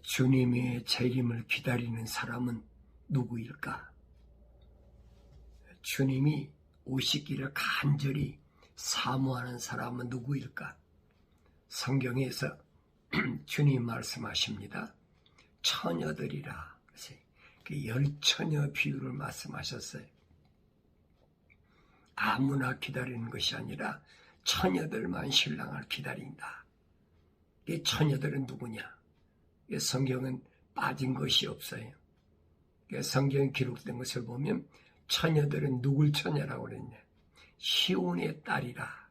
주님의 재림을 기다리는 사람은 누구일까? 주님이 오시기를 간절히 사모하는 사람은 누구일까? 성경에서 주님 말씀하십니다. 처녀들이라. 그 열처녀 비유를 말씀하셨어요. 아무나 기다리는 것이 아니라 처녀들만 신랑을 기다린다. 이 처녀들은 누구냐? 성경은 빠진 것이 없어요. 성경에 기록된 것을 보면 처녀들은 누굴 처녀라고 그랬냐? 시온의 딸이라,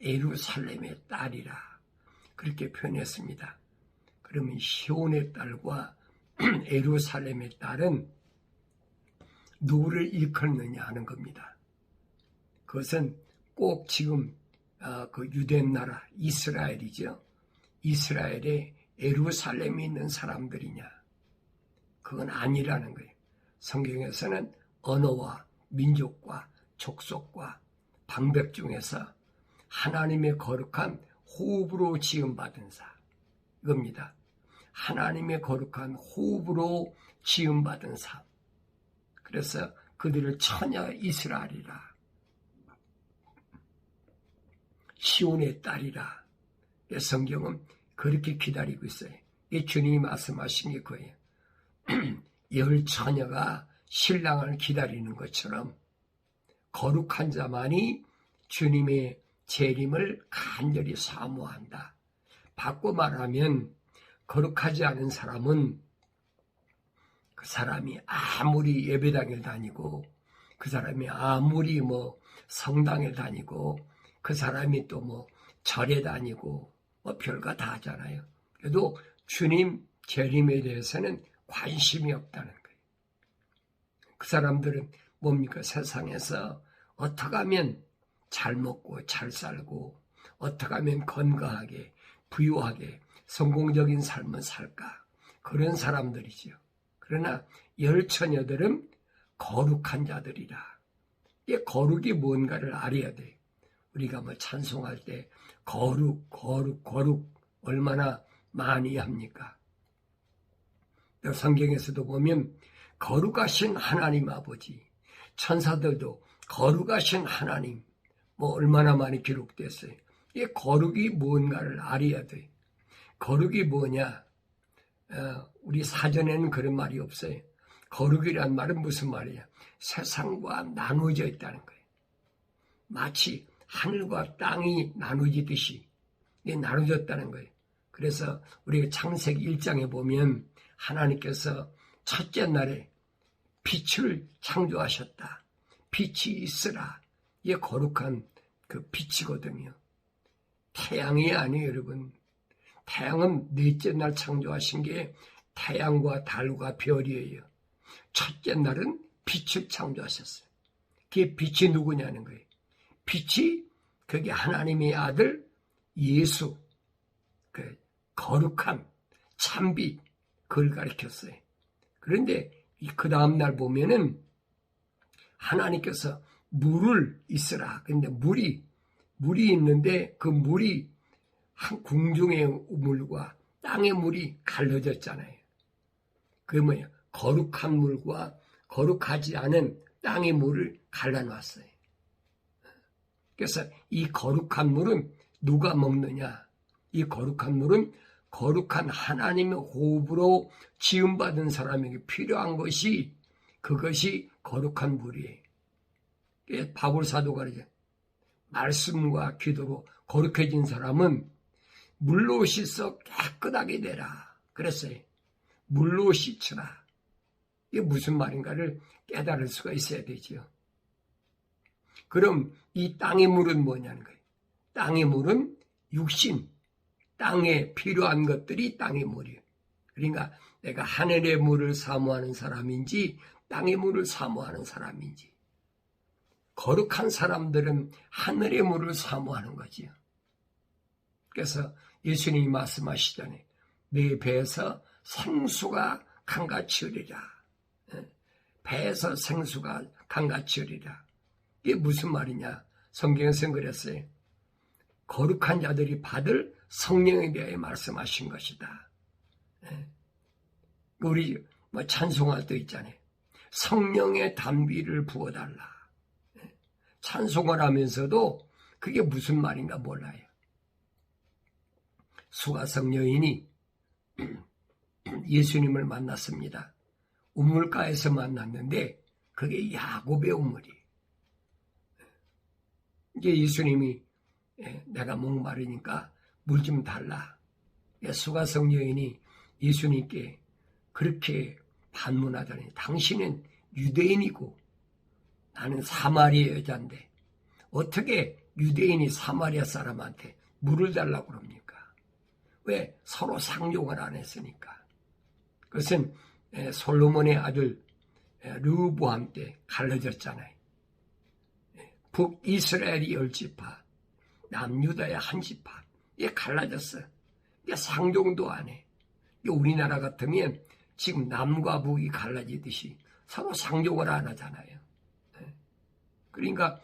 예루살렘의 딸이라 그렇게 표현했습니다. 그러면 시온의 딸과 예루살렘의 딸은 누구를 일컫느냐 하는 겁니다. 그것은 꼭 지금 그 유대 나라 이스라엘이죠. 이스라엘에 예루살렘에 있는 사람들이냐? 그건 아니라는 거예요. 성경에서는 언어와 민족과 족속과 방백 중에서 하나님의 거룩한 호흡으로 지음받은 자, 이겁니다. 하나님의 거룩한 호흡으로 지음받은 사. 그래서 그들을 처녀 이스라엘이라, 시온의 딸이라. 성경은 그렇게 기다리고 있어요. 이 주님이 말씀하신 게 그거예요. 열 처녀가 신랑을 기다리는 것처럼 거룩한 자만이 주님의 재림을 간절히 사모한다. 바꿔 말하면 거룩하지 않은 사람은 그 사람이 아무리 예배당에 다니고 그 사람이 아무리 성당에 다니고 그 사람이 또 절에 다니고 별거 다 하잖아요. 그래도 주님 재림에 대해서는 관심이 없다는 거예요. 그 사람들은 뭡니까? 세상에서 어떻게 하면 잘 먹고 잘 살고 어떻게 하면 건강하게 부유하게 성공적인 삶을 살까? 그런 사람들이죠. 그러나 열처녀들은 거룩한 자들이라. 이 거룩이 뭔가를 알아야 돼. 우리가 찬송할 때 거룩 얼마나 많이 합니까? 성경에서도 보면 거룩하신 하나님 아버지, 천사들도 거룩하신 하나님, 얼마나 많이 기록됐어요. 이 거룩이 뭔가를 알아야 돼. 거룩이 뭐냐? 우리 사전에는 그런 말이 없어요. 거룩이란 말은 무슨 말이야? 세상과 나누어져 있다는 거예요. 마치 하늘과 땅이 나누어지듯이 나눠졌다는 거예요. 그래서 우리가 창세기 1장에 보면 하나님께서 첫째 날에 빛을 창조하셨다. 빛이 있으라. 이게 거룩한 그 빛이거든요. 태양이 아니에요, 여러분. 태양은 넷째 날 창조하신 게 태양과 달과 별이에요. 첫째 날은 빛을 창조하셨어요. 그게 빛이 누구냐는 거예요. 빛이 그게 하나님의 아들 예수, 그 거룩한 참빛, 그걸 가리켰어요. 그런데 그 다음날 보면은 하나님께서 물을 있으라. 근데 물이 있는데 그 물이 한 궁중의 물과 땅의 물이 갈라졌잖아요. 그게 뭐냐? 거룩한 물과 거룩하지 않은 땅의 물을 갈라놨어요. 그래서 이 거룩한 물은 누가 먹느냐? 이 거룩한 물은 거룩한 하나님의 호흡으로 지음받은 사람에게 필요한 것이, 그것이 거룩한 물이에요. 바울 사도가 그러죠. 말씀과 기도로 거룩해진 사람은 물로 씻어 깨끗하게 되라. 그랬어요. 물로 씻으라. 이게 무슨 말인가를 깨달을 수가 있어야 되죠. 그럼 이 땅의 물은 뭐냐는 거예요. 땅의 물은 육신, 땅에 필요한 것들이 땅의 물이에요. 그러니까 내가 하늘의 물을 사모하는 사람인지 땅의 물을 사모하는 사람인지. 거룩한 사람들은 하늘의 물을 사모하는 거지요. 그래서 예수님이 말씀하시잖아요. 내 배에서 생수가 강같이 흐르리라. 배에서 생수가 강같이 흐르리라. 이게 무슨 말이냐? 성경에서는 그랬어요. 거룩한 자들이 받을 성령에 대해 말씀하신 것이다. 우리 뭐 찬송할 때 있잖아요. 성령의 단비를 부어달라. 찬송을 하면서도 그게 무슨 말인가 몰라요. 수가성 여인이 예수님을 만났습니다. 우물가에서 만났는데 그게 야곱의 우물이에요. 이제 예수님이 내가 목마르니까 물 좀 달라. 수가성 여인이 예수님께 그렇게 반문하더니 당신은 유대인이고 나는 사마리아 여자인데 어떻게 유대인이 사마리아 사람한테 물을 달라고 그럽니까? 왜? 서로 상종을 안 했으니까. 그것은 솔로몬의 아들 르호보암 때 갈라졌잖아요. 북이스라엘이 10지파, 남유다의 1지파. 이게 갈라졌어. 이게 상종도 안 해. 우리나라 같으면 지금 남과 북이 갈라지듯이 서로 상종을 안 하잖아요. 그러니까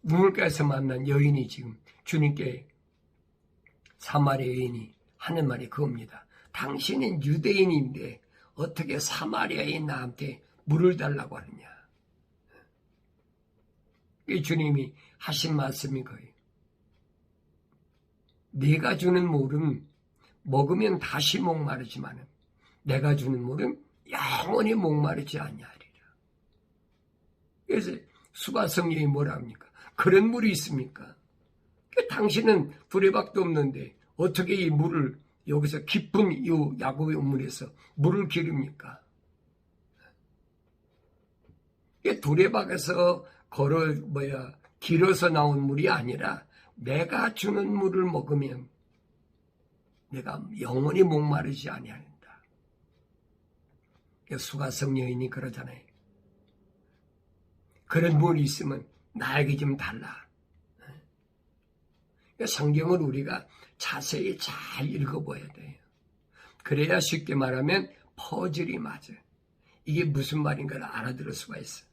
우물가에서 만난 여인이 지금 주님께 사마리아 여인이 하는 말이 그겁니다. 당신은 유대인인데 어떻게 사마리아인 나한테 물을 달라고 하느냐. 주님이 하신 말씀이 거예요. 내가 주는 물은 먹으면 다시 목마르지만 내가 주는 물은 영원히 목마르지 아니하리라. 그래서 수가성 여인이 뭐라 합니까? 그런 물이 있습니까? 당신은 두레박도 없는데 어떻게 이 물을 여기서 깊은 이 야곱의 우물에서 물을 기릅니까? 두레박에서 길어서 나온 물이 아니라 내가 주는 물을 먹으면 내가 영원히 목마르지 아니한다. 수가성 여인이 그러잖아요. 그런 물이 있으면 나에게 좀 달라. 성경을 우리가 자세히 잘 읽어봐야 돼요. 그래야 쉽게 말하면 퍼즐이 맞아. 이게 무슨 말인가를 알아들을 수가 있어.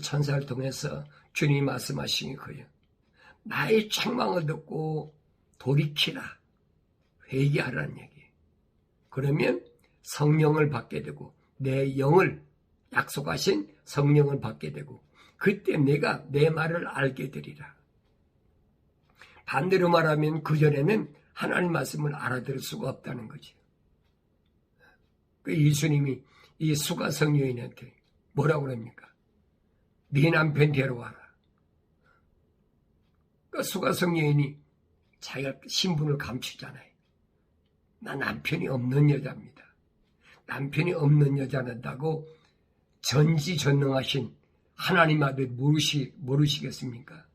천사를 통해서 주님이 말씀하신 거예요. 나의 책망을 듣고 돌이키라. 회개하라는 얘기예요. 그러면 성령을 받게 되고 내 영을 약속하신 성령을 받게 되고 그때 내가 내 말을 알게 되리라. 반대로 말하면 그전에는 하나님 말씀을 알아들을 수가 없다는 거죠. 예수님이 이 수가성 여인한테 뭐라고 그럽니까? 네 남편 데려와라. 수가성 여인이 자기가 신분을 감추잖아요. 나 남편이 없는 여자입니다. 남편이 없는 여자는다고 전지전능하신 하나님 아들 모르시겠습니까?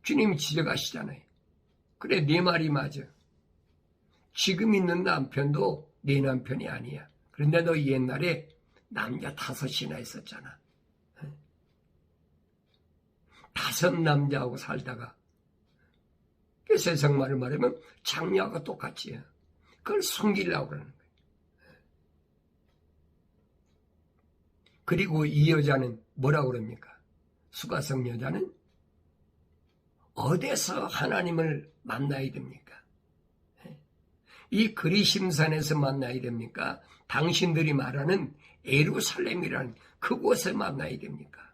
주님이 지적하시잖아요. 그래, 네 말이 맞아. 지금 있는 남편도 네 남편이 아니야. 그런데 너 옛날에 남자 5이나 있었잖아. 5 남자하고 살다가 세상 말을 말하면 장녀하고 똑같이 그걸 숨기려고 그러는 거예요. 그리고 이 여자는 뭐라고 그럽니까? 수가성 여자는 어디서 하나님을 만나야 됩니까? 이 그리심산에서 만나야 됩니까? 당신들이 말하는 예루살렘이라는 그곳에 만나야 됩니까?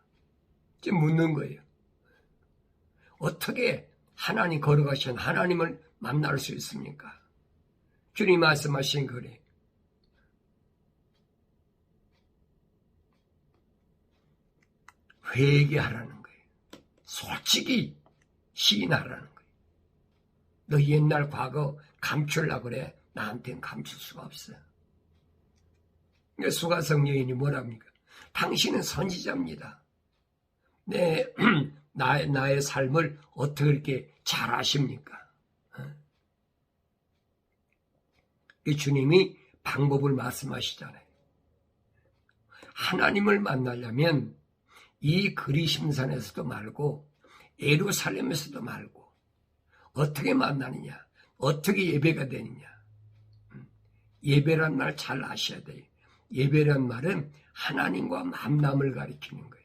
지금 묻는 거예요. 어떻게 하나님 걸어가신 하나님을 만날 수 있습니까? 주님 말씀하신 거래. 회개하라는 거예요. 솔직히 시인하라는 거예요. 너 옛날 과거 감추려고 그래. 나한테는 감출 수가 없어. 수가성 여인이 뭐랍니까? 당신은 선지자입니다. 나의 삶을 어떻게 이렇게 잘 아십니까? 주님이 방법을 말씀하시잖아요. 하나님을 만나려면 이 그리심산에서도 말고 예루살렘에서도 말고 어떻게 만나느냐? 어떻게 예배가 되느냐? 예배란 말 잘 아셔야 돼요. 예배란 말은 하나님과 만남을 가리키는 거예요.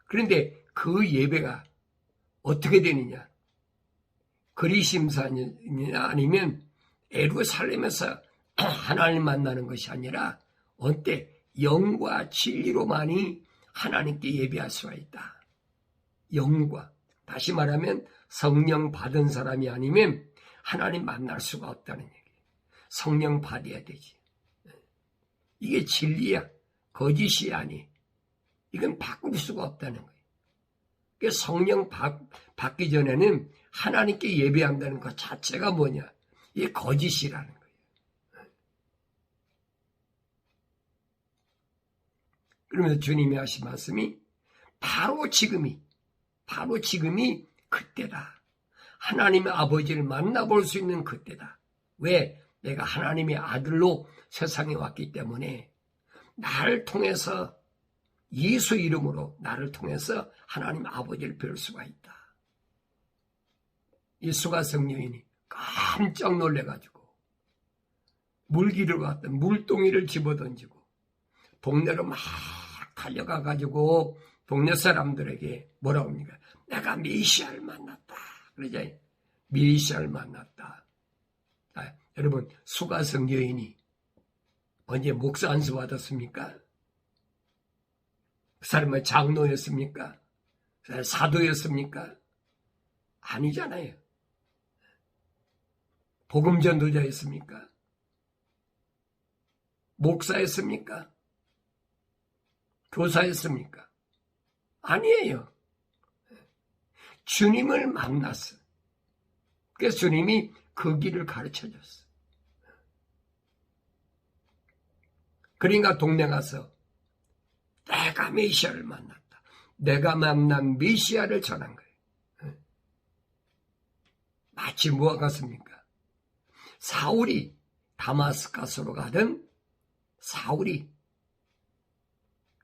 그런데 그 예배가 어떻게 되느냐? 그리심산이냐 아니면 예루살렘에서 하나님 만나는 것이 아니라 언제 영과 진리로만이 하나님께 예배할 수가 있다. 영과, 다시 말하면 성령 받은 사람이 아니면 하나님 만날 수가 없다는 얘기예요. 성령 받아야 되지. 이게 진리야. 거짓이 아니. 이건 바꿀 수가 없다는 거예요. 그러니까 성령 받기 전에는 하나님께 예배한다는 것 자체가 뭐냐? 이게 거짓이라는 거예요. 그러면서 주님이 하신 말씀이 바로 지금이 그때다. 하나님의 아버지를 만나볼 수 있는 그때다. 왜? 내가 하나님의 아들로 세상에 왔기 때문에 나를 통해서 예수 이름으로 나를 통해서 하나님 아버지를 뵐 수가 있다. 이 수가성 여인이 깜짝 놀래가지고 물길을 갔던 물동이를 집어던지고 동네로 막 달려가가지고 동네 사람들에게 뭐라고 합니까? 내가 메시아를 만났다. 그러자 메시아를 만났다. 여러분, 수가성 여인이 언제 목사 안수 받았습니까? 그 사람은 장로였습니까? 그 사람은 사도였습니까? 아니잖아요. 복음 전도자였습니까? 목사였습니까? 교사였습니까? 아니에요. 주님을 만났어. 그래서 주님이 그 길을 가르쳐줬어. 그러니까 동네 가서 내가 메시아를 만났다. 내가 만난 메시아를 전한 거예요. 마치 뭐가 같습니까? 사울이 다마스커스로 가던 사울이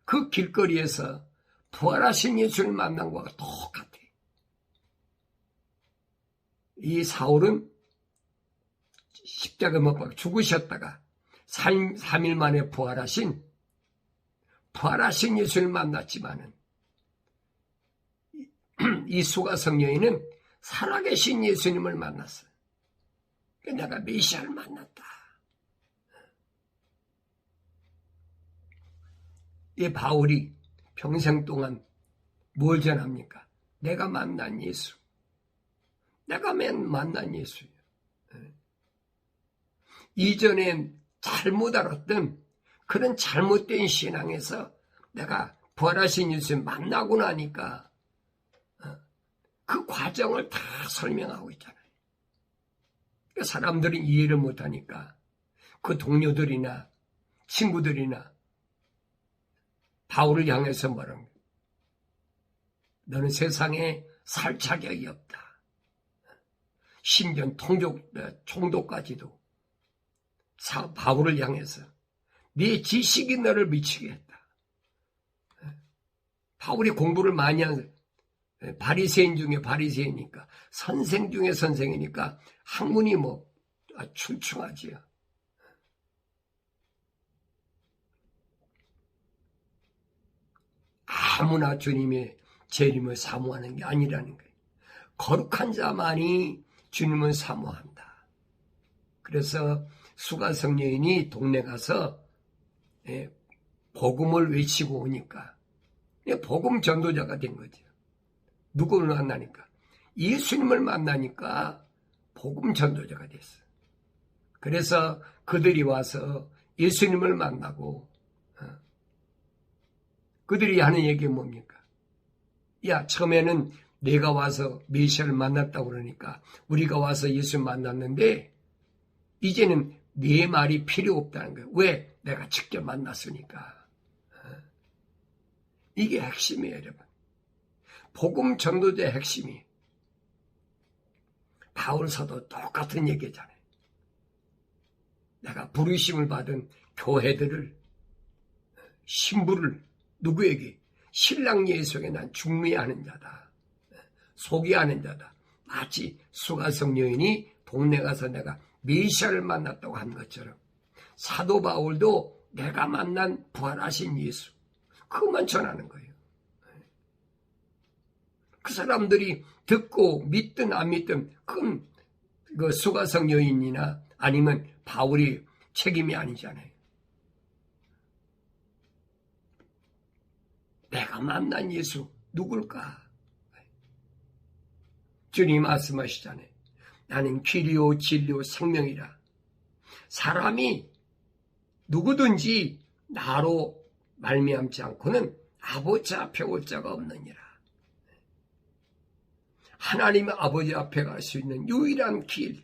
그 길거리에서 부활하신 예수를 만난 것과 똑같아. 이 사울은 십자가 못 박혀 죽으셨다가 3일 만에 부활하신 예수를 만났지만은 이 수가성 여인은 살아계신 예수님을 만났어요. 내가 메시아를 만났다. 이 바울이 평생 동안 뭘 전합니까? 내가 만난 예수. 내가 만난 예수예요. 이전에 잘못 알았던 그런 잘못된 신앙에서 내가 부활하신 예수를 만나고 나니까 그 과정을 다 설명하고 있잖아요. 그러니까 사람들이 이해를 못하니까 그 동료들이나 친구들이나 바울을 향해서 말합니다. 너는 세상에 살 자격이 없다. 심지어 총독까지도 바울을 향해서 네 지식이 너를 미치게 했다. 바울이 공부를 많이 한 바리새인 중에 바리새이니까 선생 중에 선생이니까 학문이 출중하지요. 아무나 주님의 재림을 사모하는 게 아니라는 거예요. 거룩한 자만이 주님을 사모한다. 그래서 수가성 여인이 동네 가서 복음을 외치고 오니까 복음 전도자가 된 거죠. 누구를 만나니까? 예수님을 만나니까 복음 전도자가 됐어요. 그래서 그들이 와서 예수님을 만나고 그들이 하는 얘기가 뭡니까? 야, 처음에는 내가 와서 메시아를 만났다고 그러니까 우리가 와서 예수를 만났는데 이제는 네 말이 필요 없다는 거예요. 왜? 내가 직접 만났으니까. 이게 핵심이에요, 여러분. 복음 전도자의 핵심이. 바울 사도 똑같은 얘기잖아요. 내가 부르심을 받은 교회들을, 신부를 누구에게? 신랑 예수에게 난 중매하는 자다. 소개하는 자다. 마치 수가성 여인이 동네 가서 내가 메시아를 만났다고 한 것처럼 사도 바울도 내가 만난 부활하신 예수 그것만 전하는 거예요. 그 사람들이 듣고 믿든 안 믿든 그건 그 수가성 여인이나 아니면 바울이 책임이 아니잖아요. 내가 만난 예수 누굴까? 주님 말씀하시잖아요. 나는 길이요 진리요 생명이라. 사람이 누구든지 나로 말미암지 않고는 아버지 앞에 올 자가 없느니라. 하나님 아버지 앞에 갈 수 있는 유일한 길.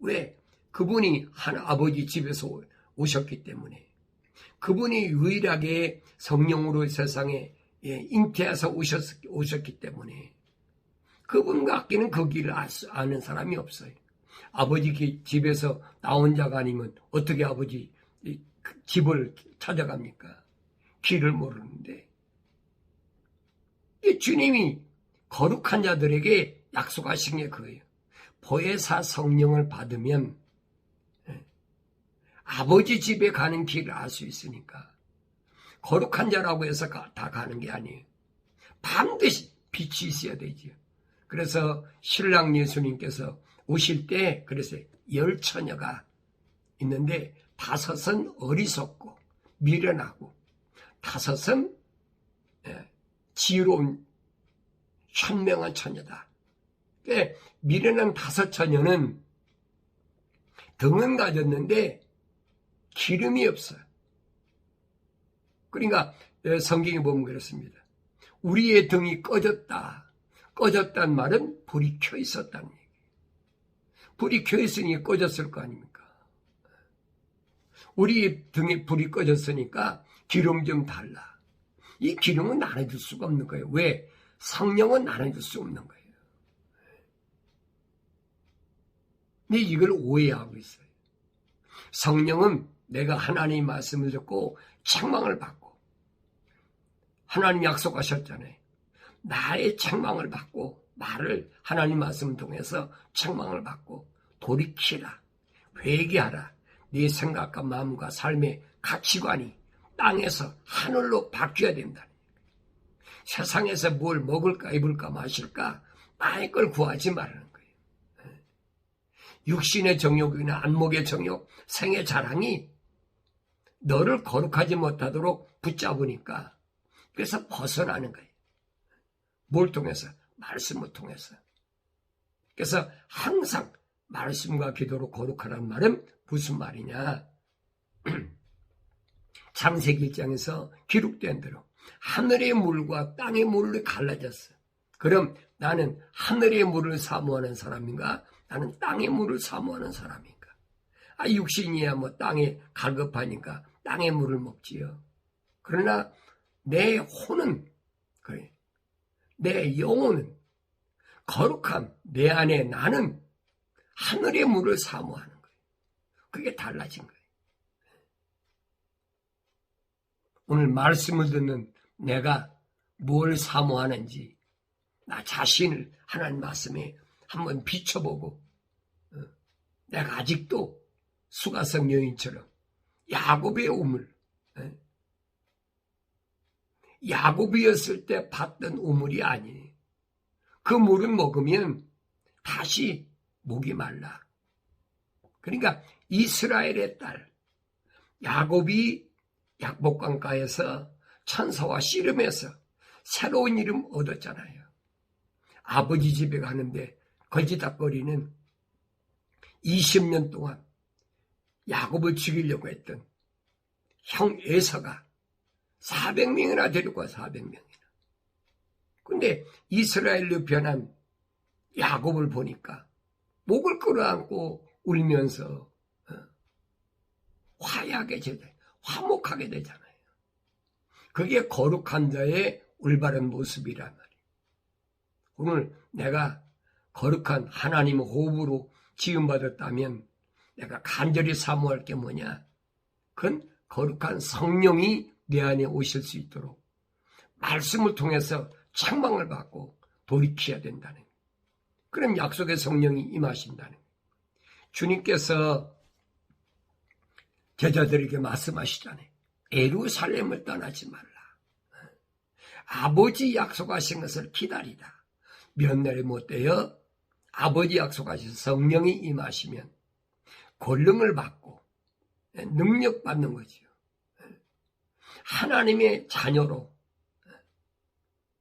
왜? 그분이 아버지 집에서 오셨기 때문에. 그분이 유일하게 성령으로 세상에 잉태해서 오셨기 때문에 그분 같기는 그 길을 아는 사람이 없어요. 아버지 집에서 나온 자가 아니면 어떻게 아버지 집을 찾아갑니까? 길을 모르는데. 주님이 거룩한 자들에게 약속하신 게 그거예요. 보혜사 성령을 받으면 아버지 집에 가는 길을 알 수 있으니까. 거룩한 자라고 해서 다 가는 게 아니에요. 반드시 빛이 있어야 되죠. 그래서 신랑 예수님께서 오실 때 그래서 10처녀가 있는데 5은 어리석고 미련하고 5은 지혜로운 현명한 처녀다. 미련한 5처녀는 등은 가졌는데 기름이 없어요. 그러니까 성경에 보면 그렇습니다. 우리의 등이 꺼졌다. 꺼졌다는 말은 불이 켜 있었다는 얘기예요. 불이 켜 있으니 꺼졌을 거 아닙니까? 우리 등에 불이 꺼졌으니까 기름 좀 달라. 이 기름은 나눠줄 수가 없는 거예요. 왜? 성령은 나눠줄 수 없는 거예요. 근데 이걸 오해하고 있어요. 성령은 내가 하나님의 말씀을 듣고 책망을 받고 하나님 약속하셨잖아요. 나의 책망을 받고 나를 하나님 말씀을 통해서 책망을 받고 돌이키라. 회개하라. 네 생각과 마음과 삶의 가치관이 땅에서 하늘로 바뀌어야 된다. 세상에서 뭘 먹을까 입을까 마실까 나의 걸 구하지 말라는 거예요. 육신의 정욕이나 안목의 정욕, 생의 자랑이 너를 거룩하지 못하도록 붙잡으니까 그래서 벗어나는 거예요. 뭘 통해서? 말씀을 통해서. 그래서 항상 말씀과 기도로 거룩하라는 말은 무슨 말이냐? 창세기 1장에서 기록된 대로 하늘의 물과 땅의 물로 갈라졌어. 그럼 나는 하늘의 물을 사모하는 사람인가? 나는 땅의 물을 사모하는 사람인가? 육신이야 뭐 땅에 갈급하니까 땅의 물을 먹지요. 그러나 내 혼은 그래. 내 영혼은 거룩함, 내 안에 나는 하늘의 물을 사모하는 거예요. 그게 달라진 거예요. 오늘 말씀을 듣는 내가 뭘 사모하는지 나 자신을 하나님 말씀에 한번 비춰보고 내가 아직도 수가성 여인처럼 야곱의 우물 야곱이었을 때 받던 우물이 아니에요. 그 물을 먹으면 다시 목이 말라. 그러니까 이스라엘의 딸 야곱이 약복강가에서 천사와 씨름해서 새로운 이름 얻었잖아요. 아버지 집에 가는데 거지닥거리는 20년 동안 야곱을 죽이려고 했던 형 에서가 400명이나 데리고 와 400명이나. 근데 이스라엘로 변한 야곱을 보니까 목을 끌어안고 울면서 화목하게 되잖아요. 그게 거룩한 자의 올바른 모습이란 말이에요. 오늘 내가 거룩한 하나님의 호흡으로 지음받았다면 내가 간절히 사모할 게 뭐냐? 그건 거룩한 성령이 내 안에 오실 수 있도록 말씀을 통해서 책망을 받고 돌이켜야 된다는 거예요. 그럼 약속의 성령이 임하신다는 거예요. 주님께서 제자들에게 말씀하시잖아요. 예루살렘을 떠나지 말라. 아버지 약속하신 것을 기다리라. 몇 날이 못되어 아버지 약속하신 성령이 임하시면 권능을 받고 능력 받는 거지요. 하나님의 자녀로,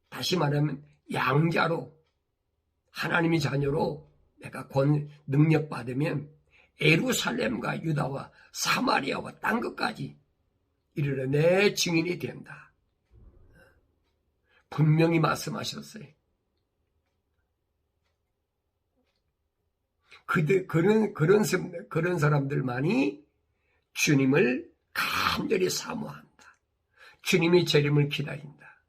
다시 말하면 양자로, 하나님의 자녀로 내가 능력 받으면 예루살렘과 유다와 사마리아와 딴 것까지 이르러 내 증인이 된다. 분명히 말씀하셨어요. 그런 사람들만이 주님을 간절히 사모한다. 주님의 재림을 기다린다.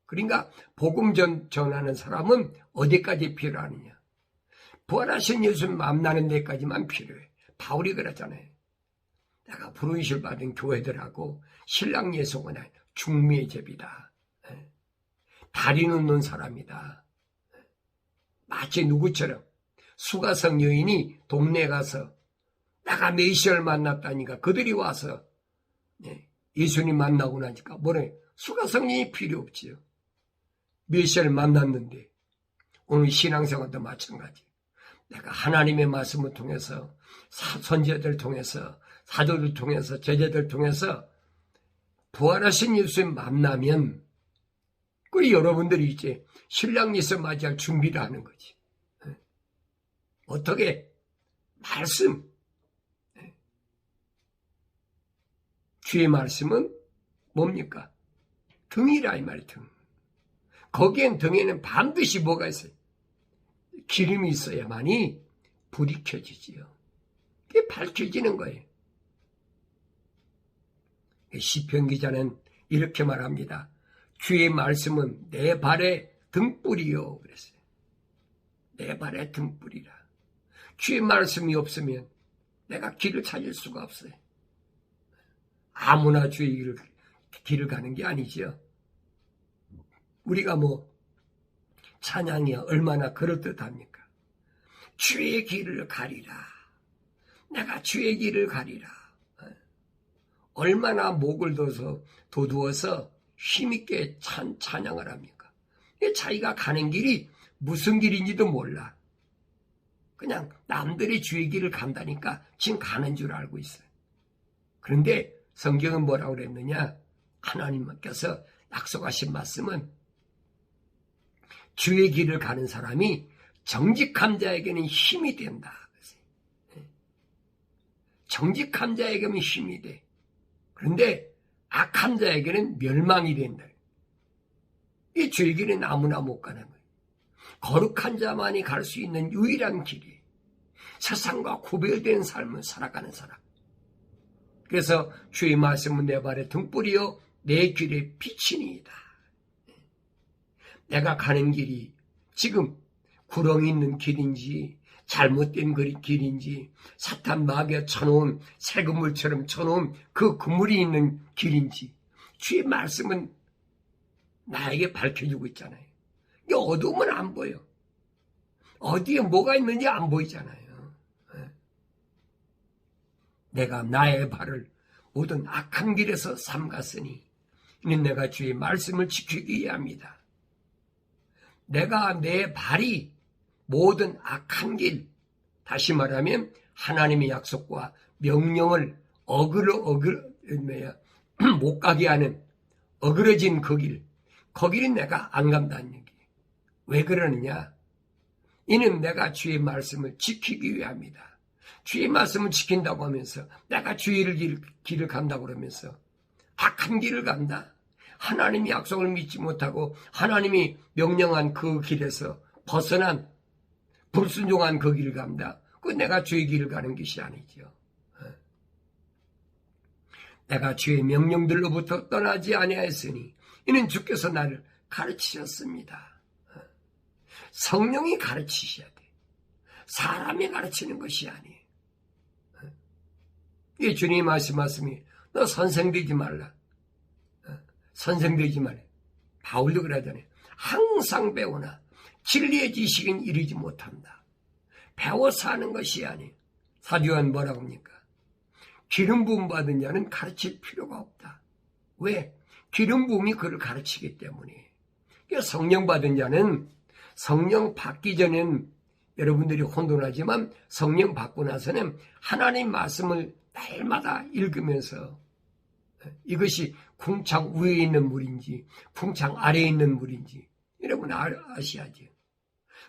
그러니까 복음 전하는 사람은 어디까지 필요하느냐? 부활하신 예수 만나는 데까지만 필요해. 바울이 그랬잖아요. 내가 부르심을 받은 교회들하고 신랑 예송은 중미의 제비다. 다리 놓는 사람이다. 마치 누구처럼 수가성 여인이 동네에 가서 내가 메시아를 만났다니까 그들이 와서 예수님 만나고 나니까 뭐래? 수가성이 필요 없지요. 메시아를 만났는데 오늘 신앙생활도 마찬가지. 내가 하나님의 말씀을 통해서 선지자들 통해서 사도들 통해서 제자들 통해서 부활하신 예수님 만나면 우리 여러분들이 이제 신랑 예수 맞이할 준비를 하는 거지. 어떻게? 말씀. 주의 말씀은 뭡니까? 등이라 이 말이 등. 거기엔 등에는 반드시 뭐가 있어요? 기름이 있어야만이 불이 켜지지요. 그게 밝혀지는 거예요. 시편 기자는 이렇게 말합니다. 주의 말씀은 내 발의 등불이요. 그랬어요. 내 발의 등불이라. 주의 말씀이 없으면 내가 길을 찾을 수가 없어요. 아무나 주의 길을 가는 게 아니지요. 우리가 찬양이 얼마나 그럴듯합니까? 주의 길을 가리라. 내가 주의 길을 가리라. 얼마나 목을 도두어서 힘있게 찬양을 합니까? 자기가 가는 길이 무슨 길인지도 몰라. 그냥 남들이 주의 길을 간다니까 지금 가는 줄 알고 있어요. 그런데 성경은 뭐라고 그랬느냐? 하나님께서 약속하신 말씀은 주의 길을 가는 사람이 정직한 자에게는 힘이 된다. 정직한 자에게는 힘이 돼. 그런데 악한 자에게는 멸망이 된다. 이 주의 길은 아무나 못 가는 거예요. 거룩한 자만이 갈 수 있는 유일한 길이 세상과 구별된 삶을 살아가는 사람. 그래서 주의 말씀은 내 발의 등불이요 내 길의 빛이니이다. 내가 가는 길이 지금 구렁이 있는 길인지 잘못된 길인지 사탄 마귀가 쳐놓은 새 그물처럼 쳐놓은 그 그물이 있는 길인지 주의 말씀은 나에게 밝혀주고 있잖아요. 이 어두움은 안 보여. 어디에 뭐가 있는지 안 보이잖아요. 내가 나의 발을 모든 악한 길에서 삼갔으니 이는 내가 주의 말씀을 지키기 위함이다. 내가 내 발이 모든 악한 길, 다시 말하면 하나님의 약속과 명령을 못 가게 하는 어그러진 그 길, 거기는 내가 안 간다는 얘기. 왜 그러느냐? 이는 내가 주의 말씀을 지키기 위함이다. 주의 말씀을 지킨다고 하면서 내가 주의 길을 간다고 그러면서 악한 길을 간다. 하나님이 약속을 믿지 못하고 하나님이 명령한 그 길에서 벗어난 불순종한 그 길을 간다. 그 내가 주의 길을 가는 것이 아니죠. 내가 주의 명령들로부터 떠나지 아니하였으니 이는 주께서 나를 가르치셨습니다. 성령이 가르치셔야 돼. 사람이 가르치는 것이 아니에요. 이 주님이 말씀이 너 선생 되지 말라. 선생 되지 말라. 바울도 그러잖아요. 항상 배우나 진리의 지식은 이르지 못한다. 배워서 하는 것이 아니에요. 사도 요한 뭐라고 합니까? 기름 부음 받은 자는 가르칠 필요가 없다. 왜? 기름 부음이 그를 가르치기 때문에. 성령 받은 자는 성령 받기 전엔 여러분들이 혼돈하지만 성령 받고 나서는 하나님 말씀을 날마다 읽으면서 이것이 궁창 위에 있는 물인지 궁창 아래에 있는 물인지 여러분 아셔야죠.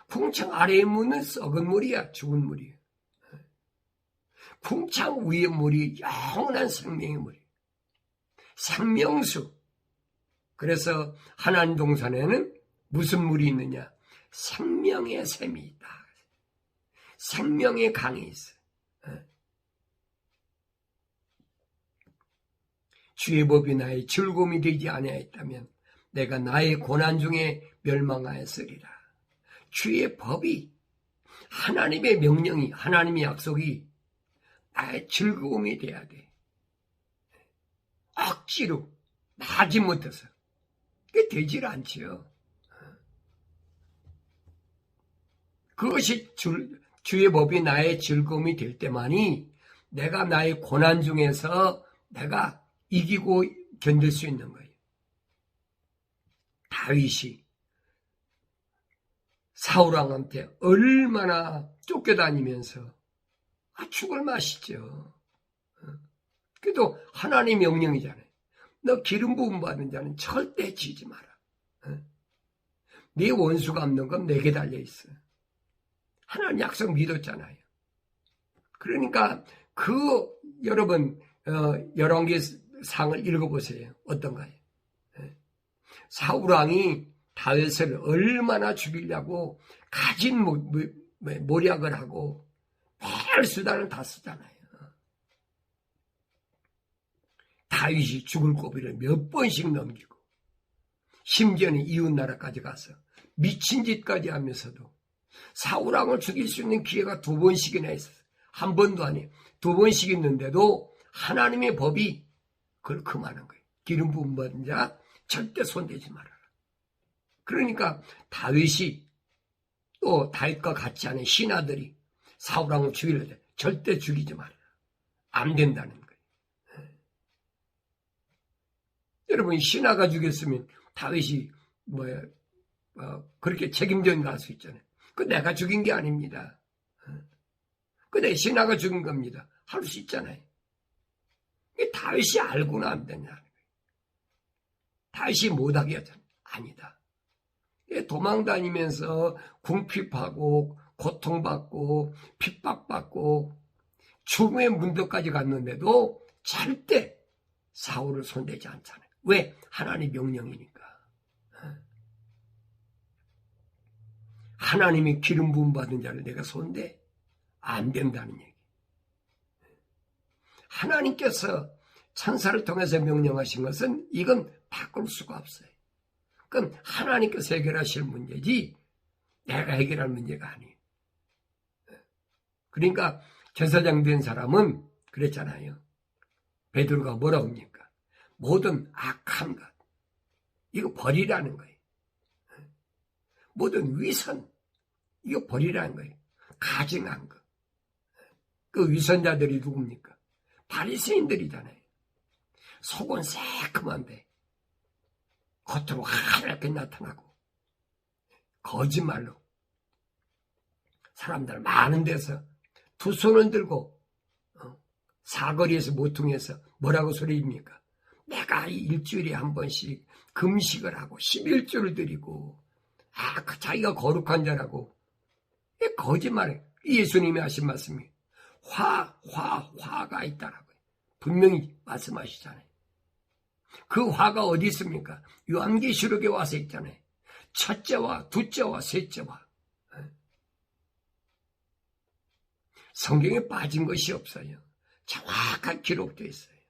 궁창 아래의 물은 썩은 물이야. 죽은 물이야. 궁창 위의 물이 영원한 생명의 물이야. 생명수. 그래서 하나님 동산에는 무슨 물이 있느냐? 생명의 샘이 있다. 생명의 강이 있어. 주의 법이 나의 즐거움이 되지 아니하였다면 내가 나의 고난 중에 멸망하였으리라. 주의 법이, 하나님의 명령이, 하나님의 약속이 나의 즐거움이 돼야 돼. 억지로 나지 못해서 그게 되질 않지요. 그것이 주의 법이 나의 즐거움이 될 때만이 내가 나의 고난 중에서 내가 이기고 견딜 수 있는 거예요. 다윗이 사울왕한테 얼마나 쫓겨다니면서 죽을 맛이죠. 그래도 하나님 명령이잖아요. 너 기름 부음 받은 자는 절대 지지 마라. 네 원수가 없는 건 내게 달려있어. 하나님 약속 믿었잖아요. 그러니까 여러분 열왕기상을 읽어보세요. 어떤가요? 사울왕이 다윗을 얼마나 죽이려고 가진 모략을 하고 매일 수단을 다 쓰잖아요. 다윗이 죽을 고비를 몇 번씩 넘기고 심지어는 이웃나라까지 가서 미친 짓까지 하면서도 사울왕을 죽일 수 있는 기회가 2번씩이나 있었어요. 한 번도 아니에요. 2번씩 있는데도 하나님의 법이 그걸 금하는 거예요. 기름 부음 받은 자 절대 손대지 말아라. 그러니까 다윗이 또 다윗과 같이 하는 신하들이 사울왕을 죽이려고 해. 절대 죽이지 말아라. 안 된다는 거예요. 여러분 신하가 죽였으면 다윗이 그렇게 책임져 갈 수 있잖아요. 그 내가 죽인 게 아닙니다. 그 내 신하가 죽인 겁니다. 할 수 있잖아요. 다윗이 알고는 안 되냐는 거예요. 다윗이 못하게 하잖아요. 아니다. 도망다니면서 궁핍하고 고통받고 핍박받고 죽음의 문턱까지 갔는데도 절대 사울을 손대지 않잖아요. 왜? 하나님 명령이니까. 하나님이 기름 부음 받은 자를 내가 손대? 안 된다는 얘기. 하나님께서 천사를 통해서 명령하신 것은 이건 바꿀 수가 없어요. 그건 하나님께서 해결하실 문제지 내가 해결할 문제가 아니에요. 그러니까 제사장 된 사람은 그랬잖아요. 베드로가 뭐라고 합니까? 모든 악한 것 이거 버리라는 거예요. 모든 위선 이거 버리라는 거예요. 가증한 것. 그 위선자들이 누굽니까? 바리새인들이잖아요. 속은 새콤한데 겉으로 하얗게 나타나고 거짓말로 사람들 많은 데서 두 손을 들고 사거리에서 모퉁이에서 뭐라고 소리입니까? 내가 일주일에 한 번씩 금식을 하고 11조를 드리고 자기가 거룩한 자라고 거짓말해. 예수님이 하신 말씀이 화가 있다라고요. 분명히 말씀하시잖아요. 그 화가 어디 있습니까? 요한계시록에 와서 있잖아요. 첫째와 둘째와 셋째와. 성경에 빠진 것이 없어요. 정확하게 기록되어 있어요.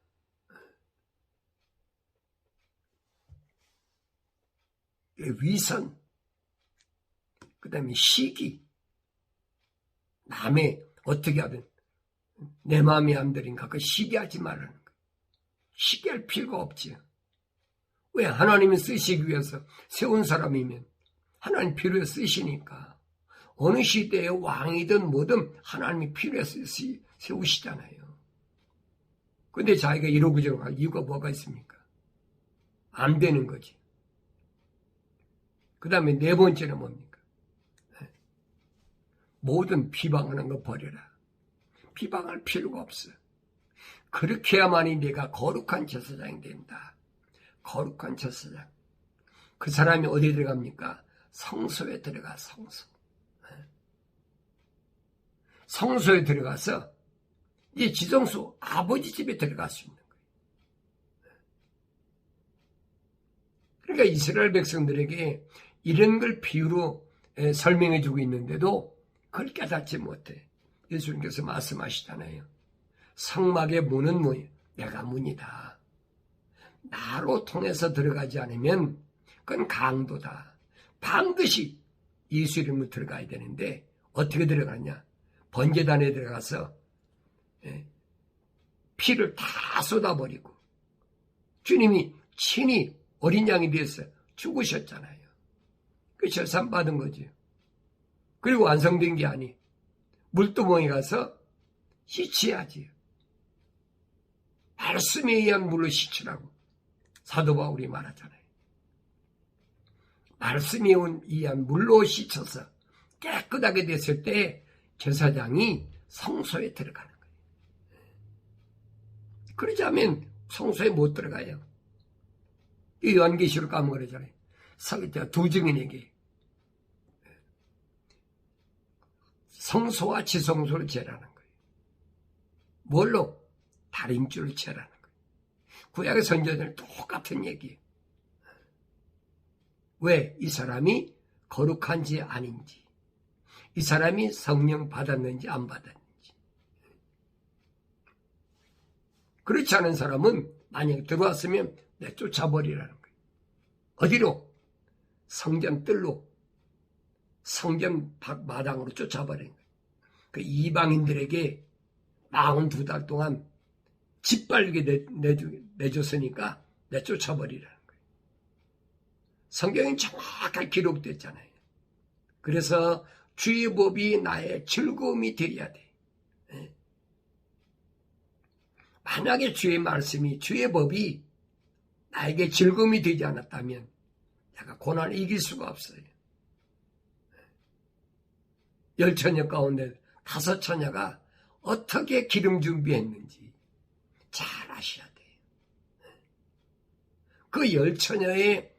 위선, 그 다음에 시기, 남의 어떻게 하든 내 마음이 안 들으니까 그 시기하지 말라는 거예요. 시기할 필요가 없지요. 왜? 하나님이 쓰시기 위해서 세운 사람이면 하나님 필요해 쓰시니까 어느 시대에 왕이든 뭐든 하나님이 필요해 세우시잖아요. 근데 자기가 이러고 저러고 할 이유가 뭐가 있습니까? 안 되는 거지. 그 다음에 네 번째는 뭡니까? 모든 비방하는 거 버려라. 비방할 필요가 없어. 그렇게 해야만이 내가 거룩한 제사장이 된다. 거룩한 제사장. 그 사람이 어디에 들어갑니까? 성소에 들어가. 성소에 들어가서 이제 지성소 아버지 집에 들어갈 수 있는 거예요. 그러니까 이스라엘 백성들에게 이런 걸 비유로 설명해 주고 있는데도 그걸 깨닫지 못해. 예수님께서 말씀하시잖아요. 성막의 문은 뭐예요? 내가 문이다. 나로 통해서 들어가지 않으면 그건 강도다. 반드시 예수 이름으로 들어가야 되는데 어떻게 들어가냐? 번제단에 들어가서 피를 다 쏟아버리고 주님이 친히 어린 양이 되어서 죽으셨잖아요. 그 절산 받은 거죠. 그리고 완성된 게 아니. 물두멍에 가서 씻어야지. 말씀에 의한 물로 씻으라고 사도 바울이 말하잖아요. 말씀에 의한 물로 씻어서 깨끗하게 됐을 때 제사장이 성소에 들어가는 거예요. 그러지 않으면 성소에 못 들어가요. 이 요한계시록 가면 그러잖아요. 두 증인에게 성소와 지성소를 재라는 거예요. 뭘로? 다림줄을 재라는 거예요. 구약의 선지자들 똑같은 얘기예요. 왜? 이 사람이 거룩한지 아닌지, 이 사람이 성령 받았는지 안 받았는지. 그렇지 않은 사람은 만약에 들어왔으면 내쫓아버리라는 거예요. 어디로? 성전 뜰로, 성전 마당으로 쫓아버리는 거예요. 그 이방인들에게 42달 동안 짓밟게 내줬으니까 내쫓아버리라는 거예요. 성경에 정확하게 기록됐잖아요. 그래서 주의 법이 나의 즐거움이 되어야 돼. 만약에 주의 말씀이, 주의 법이 나에게 즐거움이 되지 않았다면 내가 고난을 이길 수가 없어요. 10처녀 가운데 5처녀가 어떻게 기름 준비했는지 잘 아셔야 돼요. 그 10처녀의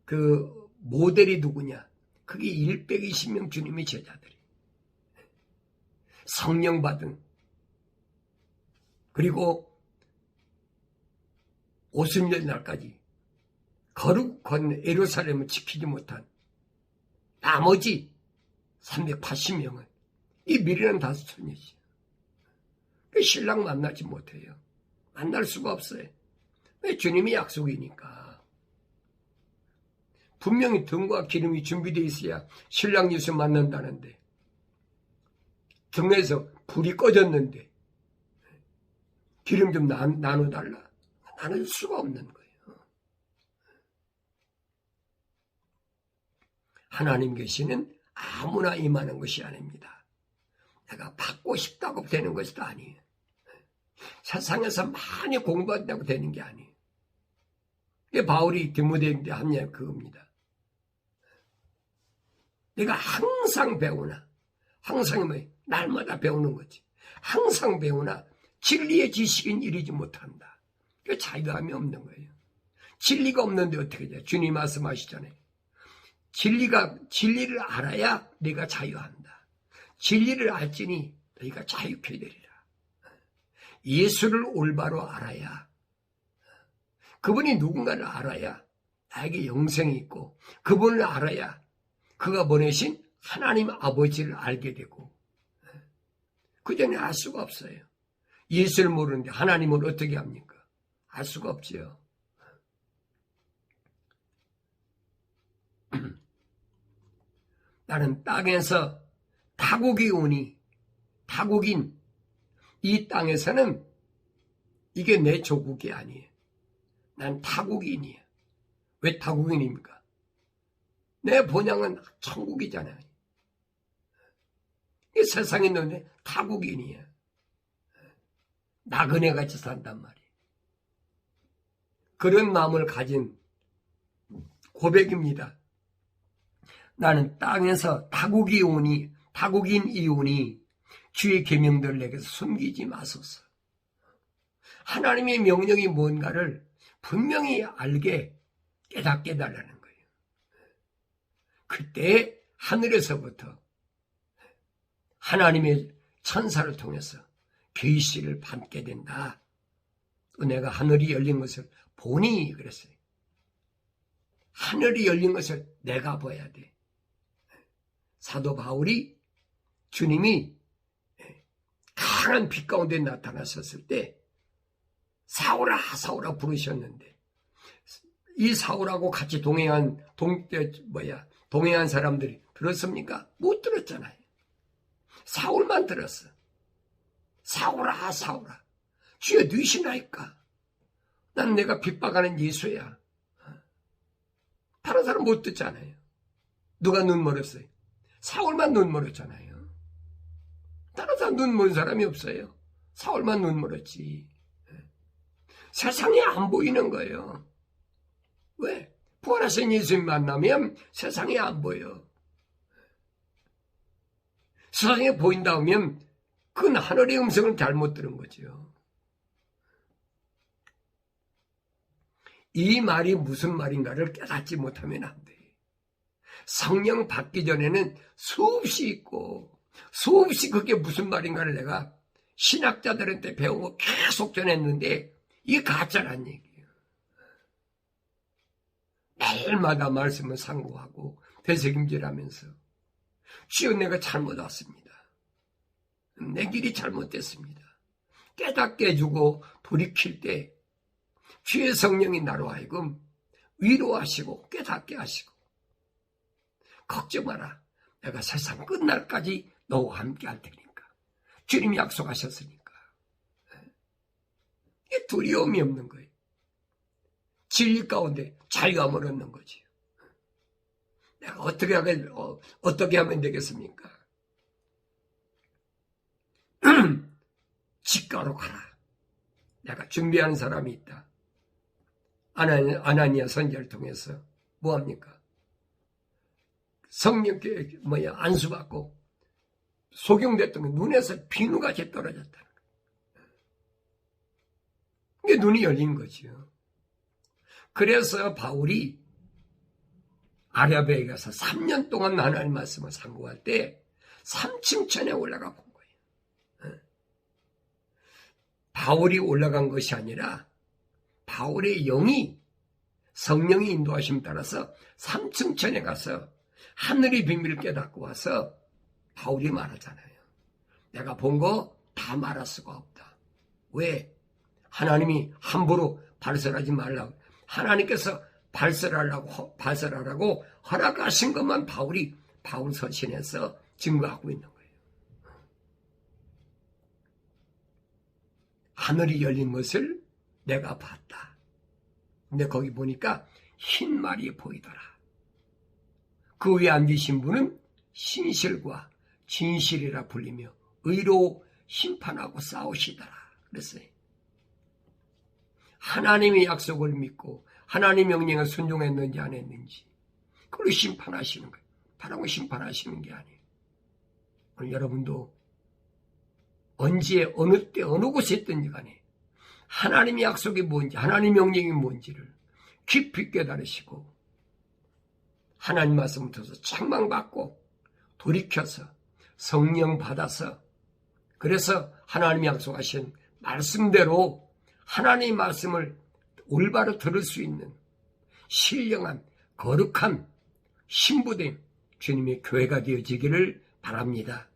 그 모델이 누구냐? 그게 120명 주님의 제자들이. 성령 받은, 그리고 오순절 날까지 거룩한 예루살렘을 지키지 못한 나머지 380명은 이 미련한 5처녀지. 신랑 만나지 못해요. 만날 수가 없어요. 왜? 주님이 약속이니까. 분명히 등과 기름이 준비되어 있어야 신랑 예수 만난다는데 등에서 불이 꺼졌는데 기름 좀 나눠달라. 나눌 수가 없는 거예요. 하나님 계시는 아무나 임하는 것이 아닙니다. 내가 받고 싶다고 되는 것이 아니에요. 세상에서 많이 공부한다고 되는 게 아니에요. 이게 바울이 디모데에게 한 얘기 그겁니다. 내가 항상 배우나, 항상 뭐예요? 날마다 배우는 거지. 항상 배우나 진리의 지식은 이르지 못한다. 그 자유함이 없는 거예요. 진리가 없는데 어떻게 돼? 주님 말씀하시잖아요. 진리를 알아야 내가 자유한다. 진리를 알지니 너희가 자유케 되리라. 예수를 올바로 알아야, 그분이 누군가를 알아야 나에게 영생이 있고, 그분을 알아야 그가 보내신 하나님 아버지를 알게 되고, 그 전에 알 수가 없어요. 예수를 모르는데 하나님을 어떻게 합니까? 알 수가 없지요. 나는 땅에서 타국이 오니, 타국인 이 땅에서는 이게 내 조국이 아니에요. 난 타국인이에요. 왜 타국인입니까? 내 본향은 천국이잖아요. 이 세상에 있는데 타국인이에요. 나그네같이 산단 말이에요. 그런 마음을 가진 고백입니다. 나는 땅에서 타국이 오니 다국인 이혼이 주의 계명들을 내게서 숨기지 마소서. 하나님의 명령이 뭔가를 분명히 알게 깨닫게 해달라는 거예요. 그때 하늘에서부터 하나님의 천사를 통해서 계시를 받게 된다. 또 내가 하늘이 열린 것을 보니 그랬어요. 하늘이 열린 것을 내가 봐야 돼. 사도 바울이 주님이 강한 빛 가운데 나타나셨을 때 사울아 사울아 부르셨는데 이 사울하고 같이 동행한 사람들이 들었습니까? 못 들었잖아요. 사울만 들었어. 사울아 사울아 주여 누구시나이까? 난 내가 핍박하는 예수야. 다른 사람 못 듣잖아요. 누가 눈 멀었어요? 사울만 눈 멀었잖아요. 다른 사람 눈 멀은 사람이 없어요. 사울만 눈 멀었지. 세상이 안 보이는 거예요. 왜? 부활하신 예수님 만나면 세상이 안 보여. 세상에 보인다 하면 그건 하늘의 음성을 잘못 들은 거죠. 이 말이 무슨 말인가를 깨닫지 못하면 안 돼. 성령 받기 전에는 수없이 있고 수없이 그게 무슨 말인가를 내가 신학자들한테 배우고 계속 전했는데 이게 가짜란 얘기예요. 매일마다 말씀을 상고하고 되새김질하면서 주여 내가 잘못 왔습니다. 내 길이 잘못됐습니다. 깨닫게 해주고 돌이킬 때 주의 성령이 나로 하여금 위로하시고 깨닫게 하시고 걱정 마라. 내가 세상 끝날까지 너와 함께 할 테니까. 주님이 약속하셨으니까. 이게 두려움이 없는 거예요. 진리 가운데 자유함을 얻는 거지. 내가 어떻게 하면 되겠습니까? 직가로 가라. 내가 준비하는 사람이 있다. 아나니아 선지자를 통해서 뭐합니까? 성령 안수받고 소경됐던 게 눈에서 비누같이 떨어졌다는 거예요. 이게 눈이 열린 거죠. 그래서 바울이 아라비아에 가서 3년 동안 하나님 말씀을 상고할 때 3층 천에 올라가 본 거예요. 바울이 올라간 것이 아니라 바울의 영이 성령이 인도하심에 따라서 3층 천에 가서 하늘의 비밀을 깨닫고 와서 바울이 말하잖아요. 내가 본 거 다 말할 수가 없다. 왜? 하나님이 함부로 발설하지 말라고. 하나님께서 발설하라고 허락하신 것만 바울 서신에서 증거하고 있는 거예요. 하늘이 열린 것을 내가 봤다. 근데 거기 보니까 흰 말이 보이더라. 그 위에 앉으신 분은 신실과 진실이라 불리며 의로 심판하고 싸우시더라. 그랬어요. 하나님의 약속을 믿고 하나님의 명령에 순종했는지 안 했는지 그걸 심판하시는 거예요. 다른 거 심판하시는 게 아니에요. 오늘 여러분도 언제 어느 때 어느 곳에 있든지 간에 하나님의 약속이 뭔지 하나님의 명령이 뭔지를 깊이 깨달으시고 하나님 말씀을 들어서 책망받고 돌이켜서 성령 받아서 그래서 하나님이 약속하신 말씀대로 하나님의 말씀을 올바로 들을 수 있는 신령한 거룩한 신부된 주님의 교회가 되어지기를 바랍니다.